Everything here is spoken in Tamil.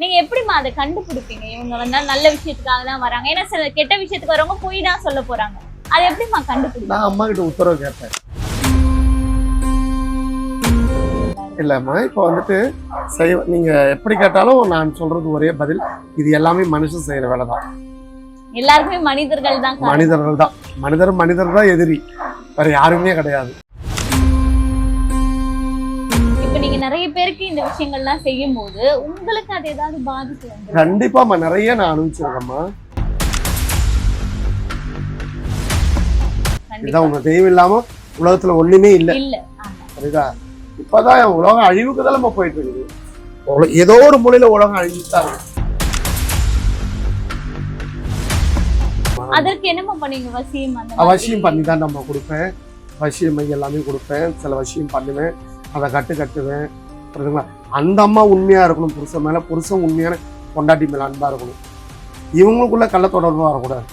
நீங்க எப்படிமா அதை கண்டுபிடிப்பீங்க? இவங்க வந்தா நல்ல விஷயத்துக்காக தான் வராங்க, ஏன்னா சில கெட்ட விஷயத்துக்கு வரவங்க போய் தான் சொல்ல போறாங்க. அதை எப்படிமா கண்டுபிடிப்பீங்க? நான் அம்மா கிட்ட உத்தரவு கேட்பேன். இல்லம்மா, இப்போ வந்துட்டு நீங்க எப்படி கேட்டாலும் நான் சொல்றது ஒரே பதில், இது எல்லாமே மனுஷன் செய்யற வேலை தான். எல்லாருமே மனிதர்கள் தான். மனிதர்கள் தான். மனிதர் தான் எதிரி, வேற யாருமே கிடையாது. இப்ப நீங்க நிறைய பேருக்கு இந்த விஷயங்கள்லாம் செய்யும் போது உங்களுக்கு அது ஏதாவது பாதிப்பு வந்து? கண்டிப்பாமா, நிறைய நான் அனுபவிச்சிருக்கேம்மா. இதான் உங்க தெய்வம் இல்லாம உலகத்துல ஒண்ணுமே இல்ல. சரிதா? இப்பதான் உலகம் அழிவுக்கு தான் நம்ம போயிட்டு இருக்குது. ஏதோ ஒரு மூலையில உலகம் அழிஞ்சுதான். அதற்கு என்னமா பண்ணீங்க? அவசியம் பண்ணி தான் நம்ம கொடுப்பேன். வசியம் எல்லாமே கொடுப்பேன். சில வசியம் பண்ணுவேன், அதை கட்டுவேன். புரியுதுங்களா? அந்த அம்மா உண்மையா இருக்கணும் புருஷன் மேல, புருஷன் உண்மையான பொண்டாட்டி மேல அன்பா இருக்கணும். இவங்களுக்குள்ள கள்ள தொடர்பா வரக்கூடாது.